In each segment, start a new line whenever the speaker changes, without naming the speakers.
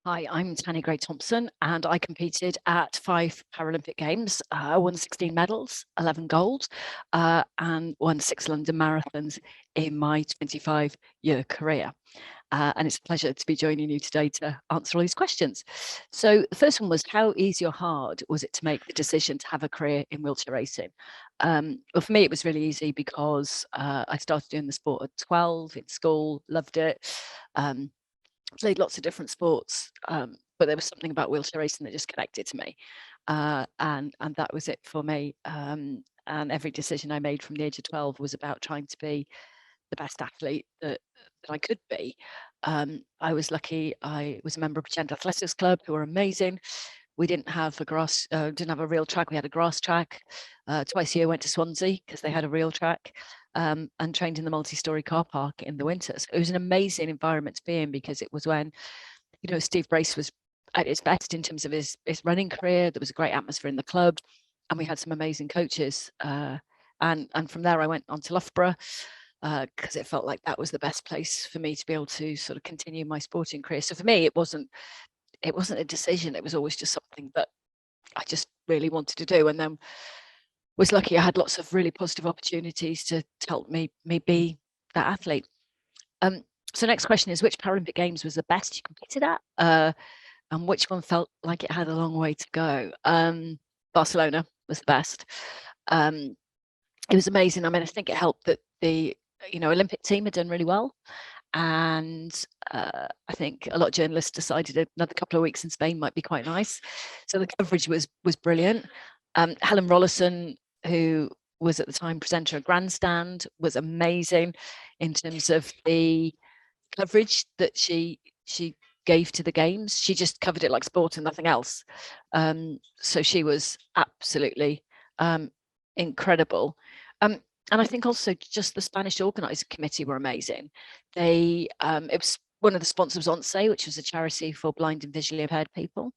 Hi, I'm Tanni Grey-Thompson, and I competed at 5 Paralympic Games. I won 16 medals, 11 gold, and won 6 London marathons in my 25-year career. And it's a pleasure to be joining you today to answer all these questions. So the first one was, how easy or hard was it to make the decision to have a career in wheelchair racing? Well, for me, it was really easy because I started doing the sport at 12 in school, loved it. Played lots of different sports, but there was something about wheelchair racing that just connected to me, and that was it for me. And every decision I made from the age of 12 was about trying to be the best athlete that I could be. I was lucky. I was a member of Gent Athletics Club, who were amazing. We didn't have a real track. We had a grass track. Twice a year went to Swansea because they had a real track, and trained in the multi-story car park in the winters. It was an amazing environment to be in because it was when, Steve Brace was at his best in terms of his running career. There was a great atmosphere in the club, and we had some amazing coaches. And from there, I went on to Loughborough because it felt like that was the best place for me to be able to sort of continue my sporting career. So for me, it wasn't a decision. It was always just something that I just really wanted to do, and then was lucky I had lots of really positive opportunities to help me be that athlete. So next question is, which Paralympic Games was the best you competed at, and which one felt like it had a long way to go? Barcelona was the best. It was amazing. I mean, I think it helped that the Olympic team had done really well, and I think a lot of journalists decided another couple of weeks in Spain might be quite nice. So the coverage was brilliant. Helen Rollason, who was at the time presenter of Grandstand, was amazing in terms of the coverage that she gave to the games. She just covered it like sport and nothing else. So she was absolutely incredible. And I think also just the Spanish organising committee were amazing. It was one of the sponsors, Once, which was a charity for blind and visually impaired people,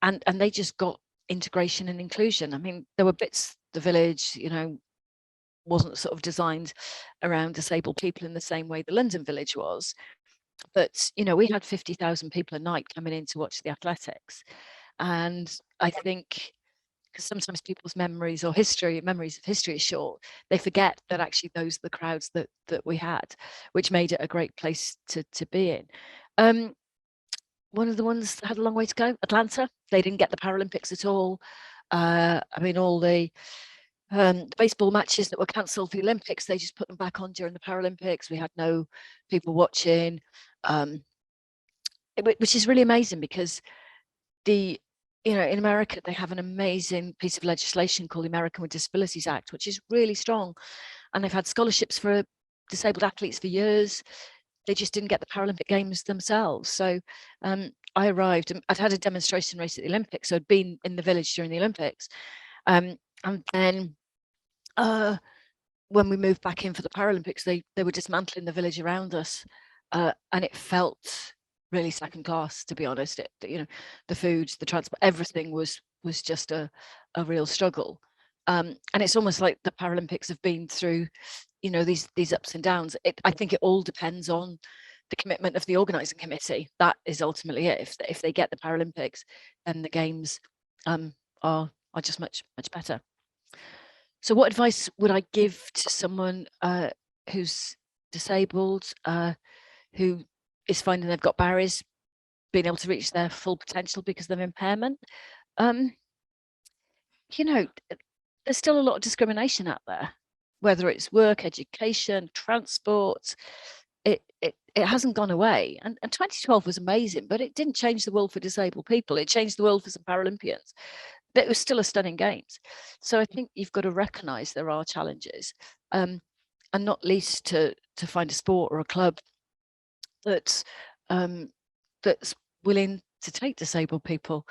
and they just got integration and inclusion. I mean, there were bits, the village, wasn't sort of designed around disabled people in the same way the London Village was, but we had 50,000 people a night coming in to watch the athletics. And I think, because sometimes people's memories of history is short, they forget that actually those are the crowds that we had, which made it a great place to be in. One of the ones that had a long way to go, Atlanta, they didn't get the Paralympics at all. I mean, all the baseball matches that were cancelled for the Olympics, they just put them back on during the Paralympics. We had no people watching, which is really amazing because in America, they have an amazing piece of legislation called the American with Disabilities Act, which is really strong. And they've had scholarships for disabled athletes for years. They just didn't get the Paralympic Games themselves. So I arrived, and I'd had a demonstration race at the Olympics. So I'd been in the village during the Olympics. And then when we moved back in for the Paralympics, they were dismantling the village around us. And it felt really second class, to be honest. The food, the transport, everything was just a real struggle. And it's almost like the Paralympics have been through, these ups and downs. I think it all depends on the commitment of the organising committee. That is ultimately it. If they get the Paralympics, then the games are just much better. So what advice would I give to someone who's disabled, who is finding they've got barriers being able to reach their full potential because of impairment? There's still a lot of discrimination out there, whether it's work, education, transport. It hasn't gone away. And 2012 was amazing, but it didn't change the world for disabled people. It changed the world for some Paralympians. But it was still a stunning games. So I think you've got to recognise there are challenges, and not least to find a sport or a club that's willing to take disabled people.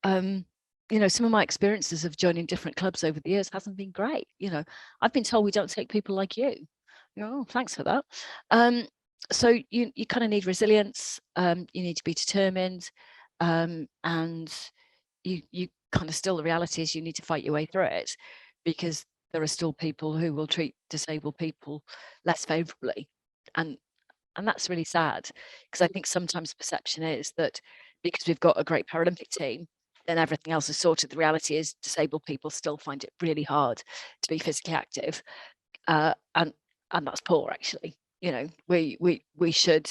Some of my experiences of joining different clubs over the years hasn't been great. I've been told we don't take people like you. Oh, thanks for that. So you kind of need resilience. You need to be determined, and you kind of still, the reality is you need to fight your way through it, because there are still people who will treat disabled people less favourably, and that's really sad, because I think sometimes perception is that because we've got a great Paralympic team, then everything else is sorted. The reality is disabled people still find it really hard to be physically active, and that's poor, actually. You know, we should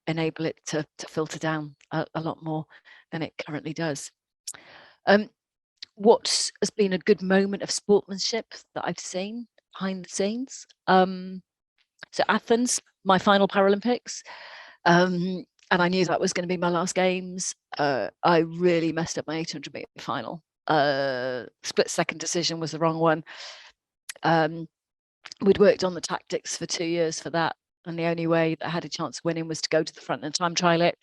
enable it to filter down a lot more than it currently does. What has been a good moment of sportsmanship that I've seen behind the scenes? So Athens, my final Paralympics, and I knew that was going to be my last games. I really messed up my 800 meter final. Split second decision was the wrong one. We'd worked on the tactics for 2 years for that, and the only way that I had a chance of winning was to go to the front and time trial it.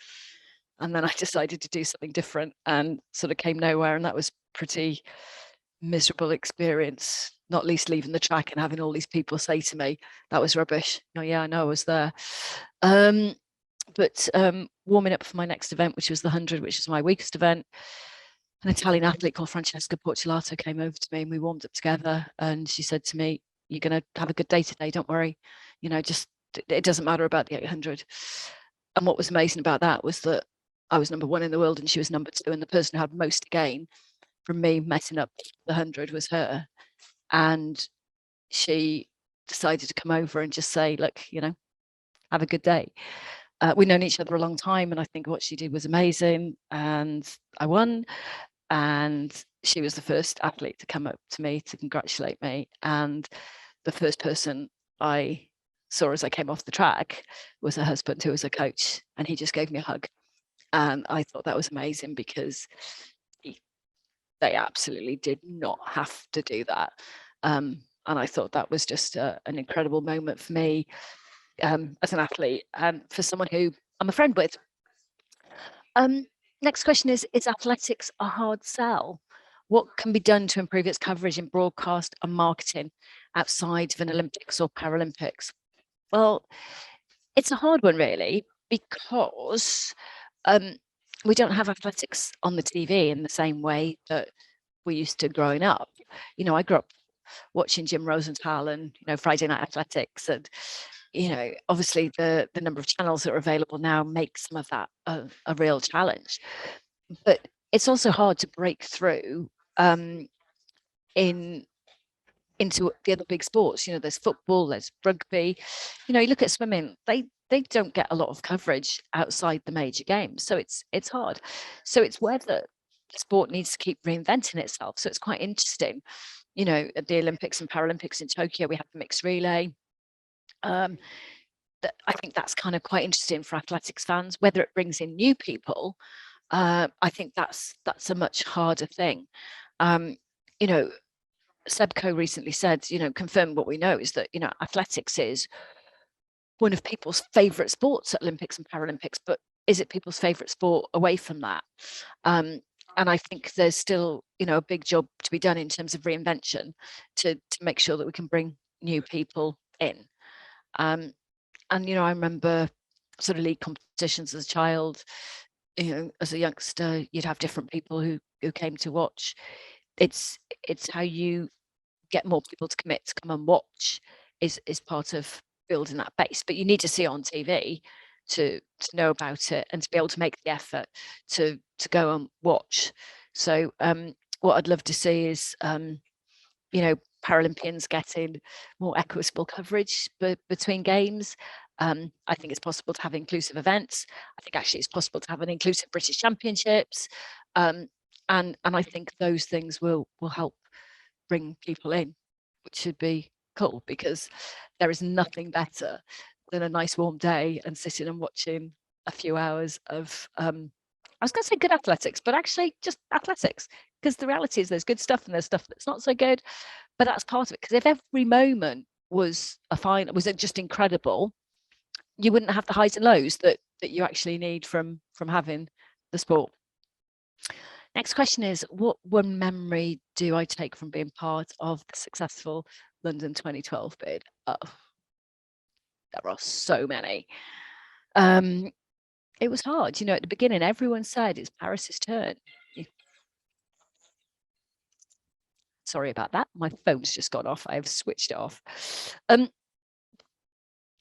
And then I decided to do something different and sort of came nowhere, and that was pretty miserable experience, not least leaving the track and having all these people say to me, that was rubbish. Oh yeah, I know, I was there. But warming up for my next event, which was the 100, which is my weakest event, an Italian athlete called Francesca Porcelato came over to me and we warmed up together, and she said to me, you're going to have a good day today, don't worry, you know, just it doesn't matter about the 800. And what was amazing about that was that I was number 1 in the world and she was number 2, and the person who had most to gain from me messing up the 100 was her. And she decided to come over and just say, look, you know, have a good day. We've known each other a long time, and I think what she did was amazing, and I won. And she was the first athlete to come up to me to congratulate me, and the first person I saw as I came off the track was her husband, who was a coach, and he just gave me a hug. And I thought that was amazing, because they absolutely did not have to do that. And I thought that was just an incredible moment for me as an athlete, and for someone who I'm a friend with. Next question is athletics a hard sell? What can be done to improve its coverage in broadcast and marketing outside of an Olympics or Paralympics? Well, it's a hard one, really, because we don't have athletics on the TV in the same way that we used to growing up. You know, I grew up watching Jim Rosenthal and, you know, Friday Night Athletics, and, you know, obviously the number of channels that are available now makes some of that a real challenge. But it's also hard to break through into the other big sports. You know, there's football, there's rugby. You know, you look at swimming, they don't get a lot of coverage outside the major games, so it's hard. So it's whether sport needs to keep reinventing itself. So it's quite interesting. You know, at the Olympics and Paralympics in Tokyo, we have the mixed relay. I think that's kind of quite interesting for athletics fans. Whether it brings in new people, I think that's a much harder thing. You know, Seb Coe recently said, you know, confirmed what we know is that, you know, athletics is one of people's favorite sports at Olympics and Paralympics, but is it people's favorite sport away from that? And I think there's still, you know, a big job to be done in terms of reinvention to make sure that we can bring new people in. And, you know, I remember sort of league competitions as a child. You know, as a youngster, you'd have different people who came to watch. It's how you get more people to commit to come and watch is part of building that base. But you need to see it on TV to know about it and to be able to make the effort to go and watch. So what I'd love to see is you know, Paralympians getting more equitable coverage between games. I think it's possible to have inclusive events. I think actually it's possible to have an inclusive British Championships. And I think those things will help bring people in, which should be cool, because there is nothing better than a nice warm day and sitting and watching a few hours of I was going to say good athletics, but actually just athletics, because the reality is there's good stuff and there's stuff that's not so good, but that's part of it. Because if every moment was just incredible, you wouldn't have the highs and lows that you actually need from having the sport. Next question is, what one memory do I take from being part of the successful London 2012 bid? Oh, there are so many. It was hard, you know, at the beginning, everyone said it's Paris's turn. Sorry about that. My phone's just gone off. I have switched it off. There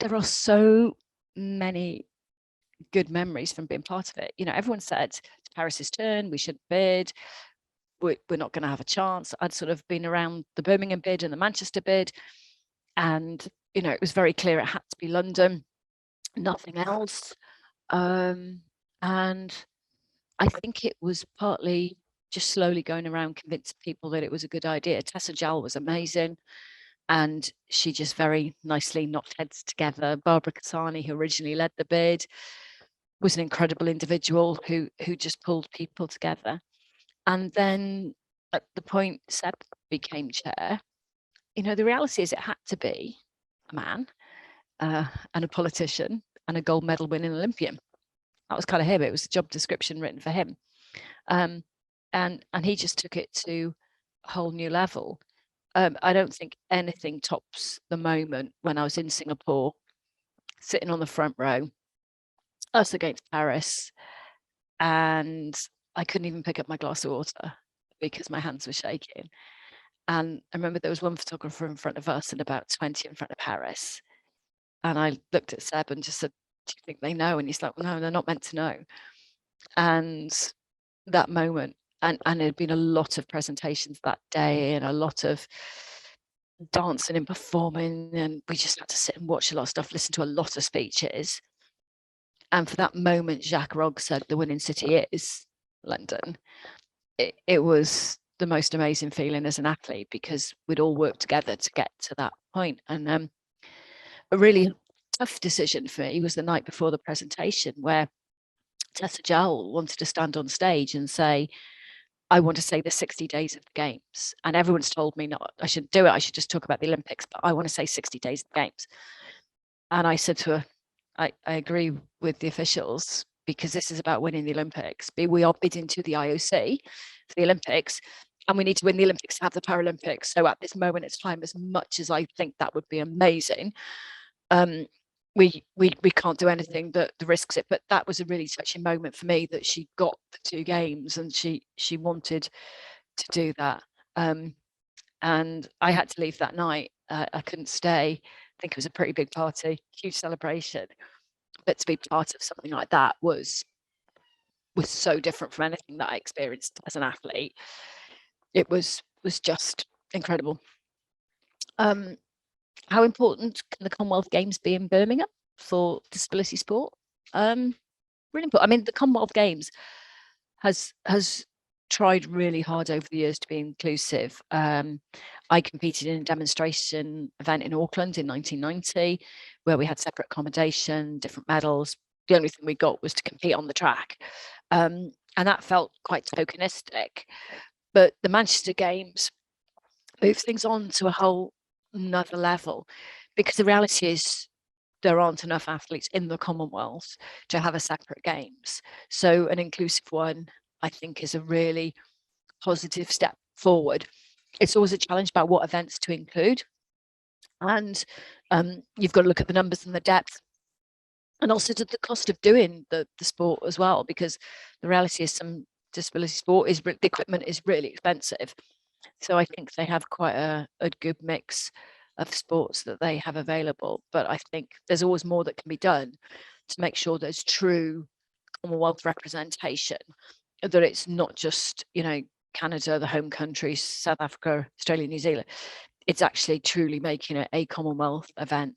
are so many good memories from being part of it. You know, everyone said Paris's turn, we should bid, we're not going to have a chance. I'd sort of been around the Birmingham bid and the Manchester bid, and it was very clear it had to be London, nothing else. And I think it was partly just slowly going around convincing people that it was a good idea. Tessa Jowell was amazing, and she just very nicely knocked heads together. Barbara Cassani, who originally led the bid, was an incredible individual who just pulled people together. And then at the point Seb became chair, the reality is it had to be a man and a politician and a gold medal winning Olympian. That was kind of him. It was a job description written for him. And he just took it to a whole new level. I don't think anything tops the moment when I was in Singapore, sitting on the front row, us against Paris, and I couldn't even pick up my glass of water because my hands were shaking. And I remember there was one photographer in front of us and about 20 in front of Paris. And I looked at Seb and just said, "Do you think they know?" And he's like, "Well, no, they're not meant to know." And that moment, and there'd been a lot of presentations that day and a lot of dancing and performing, and we just had to sit and watch a lot of stuff, listen to a lot of speeches. And for that moment, Jacques Rogge said the winning city is London. It was the most amazing feeling as an athlete, because we'd all worked together to get to that point. And a really tough decision for me was the night before the presentation, where Tessa Jowell wanted to stand on stage and say, "I want to say the 60 days of the Games." And everyone's told me not, I shouldn't do it. I should just talk about the Olympics, but I want to say 60 days of the Games. And I said to her, I agree with the officials, because this is about winning the Olympics. We are bidding to the IOC for the Olympics, and we need to win the Olympics to have the Paralympics. So at this moment in time, as much as I think that would be amazing, we can't do anything that risks it. But that was a really touching moment for me, that she got the 2 games and she wanted to do that. And I had to leave that night. I couldn't stay. I think it was a pretty big party, huge celebration. But to be part of something like that was so different from anything that I experienced as an athlete. It was just incredible. How important can the Commonwealth Games be in Birmingham for disability sport? Really important. I mean, the Commonwealth Games has tried really hard over the years to be inclusive. I competed in a demonstration event in Auckland in 1990, where we had separate accommodation, different medals. The only thing we got was to compete on the track. And that felt quite tokenistic. But the Manchester Games moved things on to a whole another level, because the reality is there aren't enough athletes in the Commonwealth to have a separate Games. So an inclusive one, I think, is a really positive step forward. It's always a challenge about what events to include, and you've got to look at the numbers and the depth, and also to the cost of doing the sport as well, because the reality is some disability sport is the equipment is really expensive. So I think they have quite a good mix of sports that they have available. But I think there's always more that can be done to make sure there's true Commonwealth representation, that it's not just, Canada, the home countries, South Africa, Australia, New Zealand. It's actually truly making it a Commonwealth event.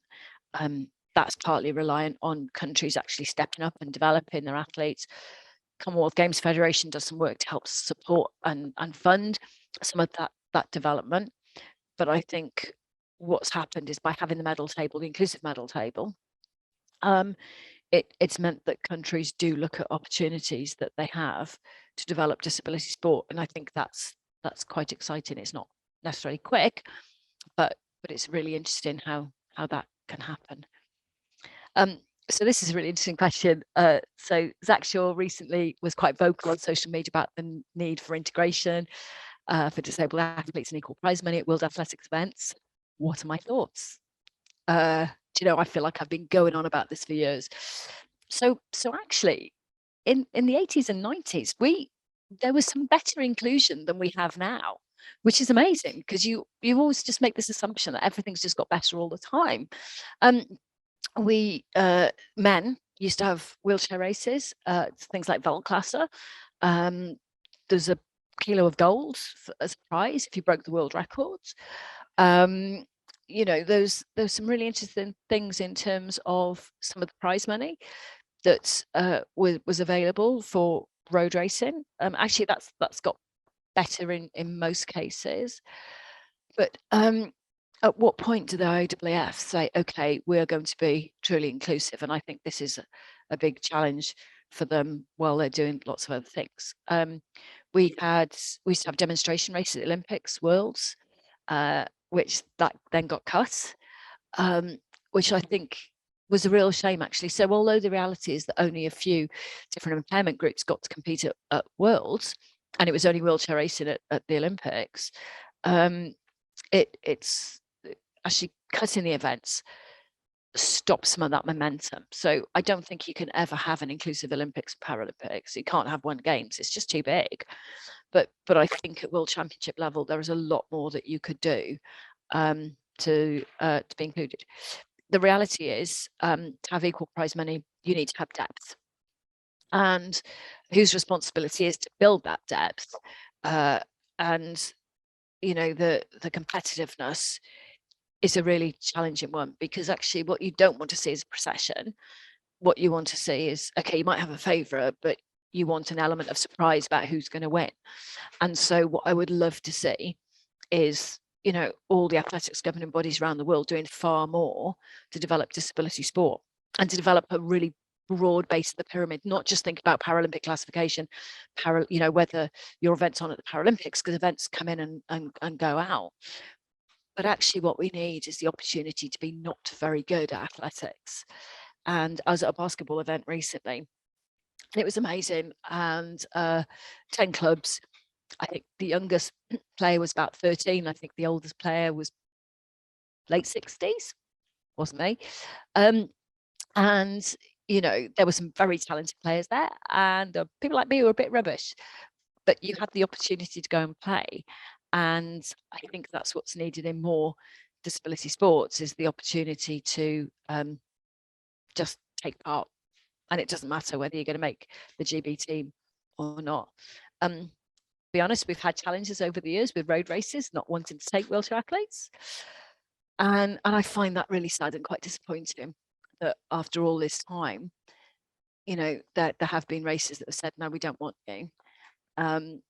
That's partly reliant on countries actually stepping up and developing their athletes. Commonwealth Games Federation does some work to help support and fund some of that development. But I think what's happened is, by having the medal table, the inclusive medal table, it's meant that countries do look at opportunities that they have to develop disability sport. And I think that's quite exciting. It's not necessarily quick, but it's really interesting how that can happen. So this is a really interesting question. So Zach Shaw recently was quite vocal on social media about the need for integration for disabled athletes and equal prize money at World Athletics events. What are my thoughts? I feel like I've been going on about this for years. So actually, in the 80s and 90s, there was some better inclusion than we have now, which is amazing, because you always just make this assumption that everything's just got better all the time. We men used to have wheelchair races, things like Weltklasse, There's a kilo of gold as a prize if you broke the world records. You know, there's some really interesting things in terms of some of the prize money that was available for road racing. Actually, that's got better in most cases. But at what point do the IAAF say, okay, we're going to be truly inclusive? And I think this is a big challenge for them while they're doing lots of other things. We used to have demonstration races at the Olympics, Worlds, which that then got cut, which I think was a real shame, actually. So although the reality is that only a few different impairment groups got to compete at Worlds, and it was only wheelchair racing at the Olympics, it's actually cutting the events stops some of that momentum. So I don't think you can ever have an inclusive Olympics and Paralympics. You can't have one games, it's just too big. But I think at World Championship level, there is a lot more that you could do to be included. The reality is, to have equal prize money, you need to have depth. And whose responsibility is to build that depth? And you know, the competitiveness is a really challenging one, because actually what you don't want to see is a procession. What you want to see is, okay, you might have a favourite, but you want an element of surprise about who's going to win. And so what I would love to see is, you know, all the athletics governing bodies around the world doing far more to develop disability sport and to develop a really broad base of the pyramid, not just think about Paralympic classification, you know, whether your event's on at the Paralympics, because events come in and go out. But actually what we need is the opportunity to be not very good at athletics. And I was at a basketball event recently, and it was amazing. And 10 clubs. I think the youngest player was about 13. I think the oldest player was late 60s, wasn't me. And, you know, there were some very talented players there, and people like me were a bit rubbish, but you had the opportunity to go and play. And I think that's what's needed in more disability sports, is the opportunity to just take part. And it doesn't matter whether you're going to make the GB team or not. To be honest, we've had challenges over the years with road races not wanting to take wheelchair athletes. And I find that really sad and quite disappointing, that after all this time, you know, there have been races that have said, no, we don't want you. And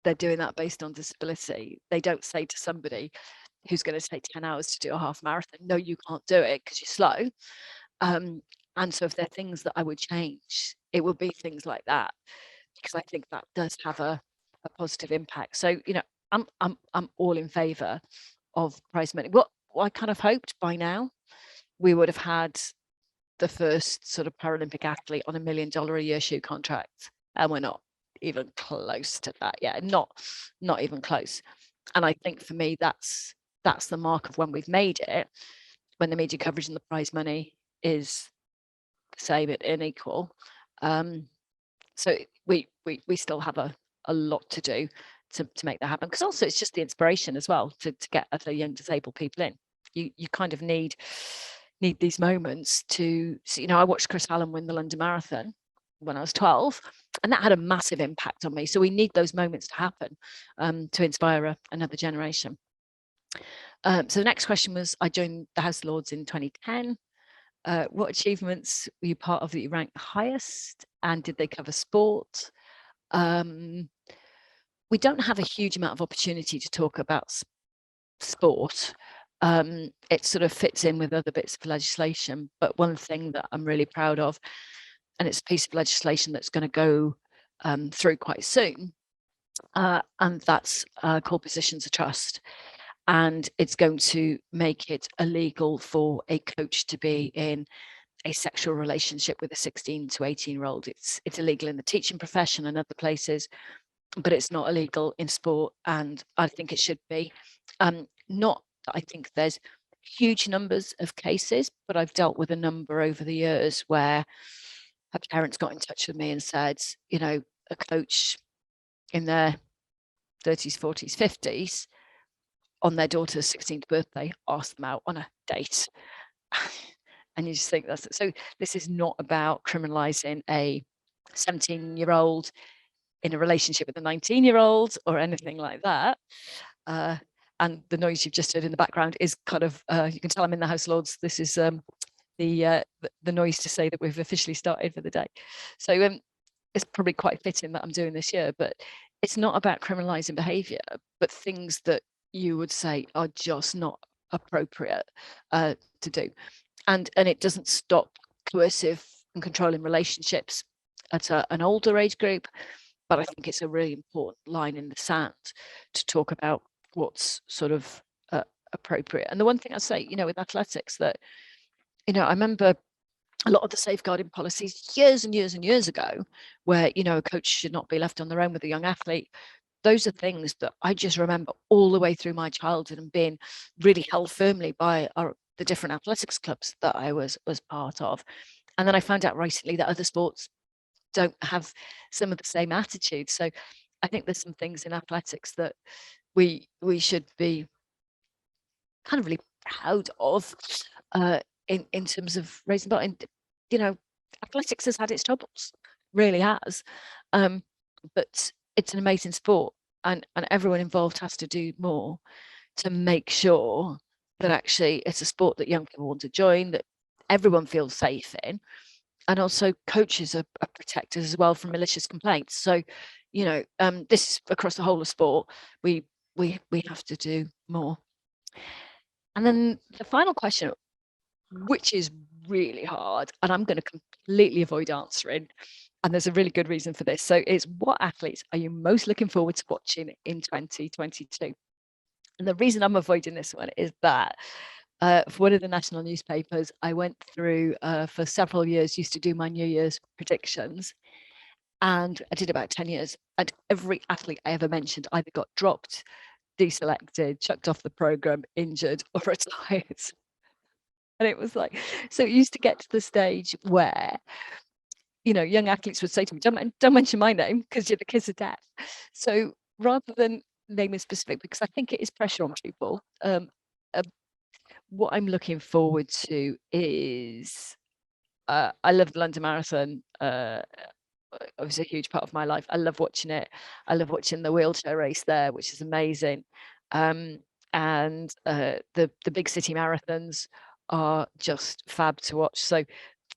they're doing that based on disability. They don't say to somebody who's going to take 10 hours to do a half marathon, no, you can't do it because you're slow. And so if there are things that I would change, it would be things like that, because I think that does have a positive impact. So, you know, I'm all in favour of prize money. What I kind of hoped by now we would have had the first sort of Paralympic athlete on $1 million a year shoe contract, and we're not even close to that yet. Not even close. And I think for me, that's the mark of when we've made it, when the media coverage and the prize money is the same and equal. So we still have a lot to do to make that happen, because also it's just the inspiration as well to get other young disabled people in. You kind of need these moments to see. You know, I watched Chris Allen win the London Marathon when I was 12, and that had a massive impact on me. So we need those moments to happen to inspire another generation. So the next question was, I joined the House of Lords in 2010. What achievements were you part of that you ranked highest, and did they cover sport? We don't have a huge amount of opportunity to talk about sport. It sort of fits in with other bits of legislation, but one thing that I'm really proud of, and it's a piece of legislation that's going to go through quite soon, and that's called positions of trust. And it's going to make it illegal for a coach to be in a sexual relationship with a 16 to 18-year-old. It's illegal in the teaching profession and other places, but it's not illegal in sport, and I think it should be. Not that I think there's huge numbers of cases, but I've dealt with a number over the years where her parents got in touch with me and said, you know, a coach in their 30s, 40s, 50s on their daughter's 16th birthday asked them out on a date. And you just think that's so. This is not about criminalizing a 17-year-old in a relationship with a 19-year-old or anything like that. And the noise you've just heard in the background is kind of, you can tell I'm in the House of Lords. This is the noise to say that we've officially started for the day. So it's probably quite fitting that I'm doing this year, but it's not about criminalizing behavior, but things that you would say are just not appropriate to do. And it doesn't stop coercive and controlling relationships at an older age group, but I think it's a really important line in the sand to talk about what's sort of appropriate. And the one thing I say, with athletics, that, I remember a lot of the safeguarding policies years and years and years ago, where, a coach should not be left on their own with a young athlete. Those are things that I just remember all the way through my childhood and being really held firmly by the different athletics clubs that I was part of. And then I found out recently that other sports don't have some of the same attitudes. So I think there's some things in athletics that we should be kind of really proud of in terms of raising bar. And athletics has had its troubles, really has, but it's an amazing sport, and everyone involved has to do more to make sure that actually it's a sport that young people want to join, that everyone feels safe in. And also coaches are protected as well from malicious complaints. So, this is across the whole of sport. We have to do more. And then the final question, which is really hard, and I'm going to completely avoid answering, and there's a really good reason for this. So it's, what athletes are you most looking forward to watching in 2022? And the reason I'm avoiding this one is that for one of the national newspapers, I went through for several years, used to do my New Year's predictions, and I did about 10 years, and every athlete I ever mentioned either got dropped, deselected, chucked off the program, injured, or retired. And it was like, so it used to get to the stage where, young athletes would say to me, don't mention my name because you're the kiss of death. So rather than naming specific, because I think it is pressure on people, what I'm looking forward to is, I love the London Marathon. It was a huge part of my life. I love watching it. I love watching the wheelchair race there, which is amazing. And the big city marathons are just fab to watch. So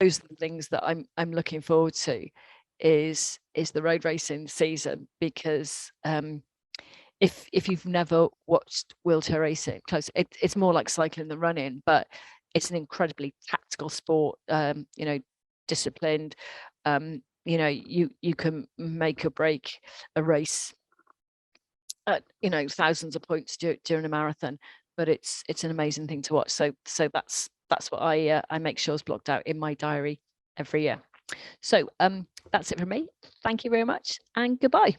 those are the things that I'm looking forward to, is the road racing season, because if you've never watched wheelchair racing close, it's more like cycling than running, but it's an incredibly tactical sport, disciplined. You can make or break a race at, thousands of points during a marathon, but it's an amazing thing to watch. So that's what I make sure is blocked out in my diary every year. So that's it from me. Thank you very much, and goodbye.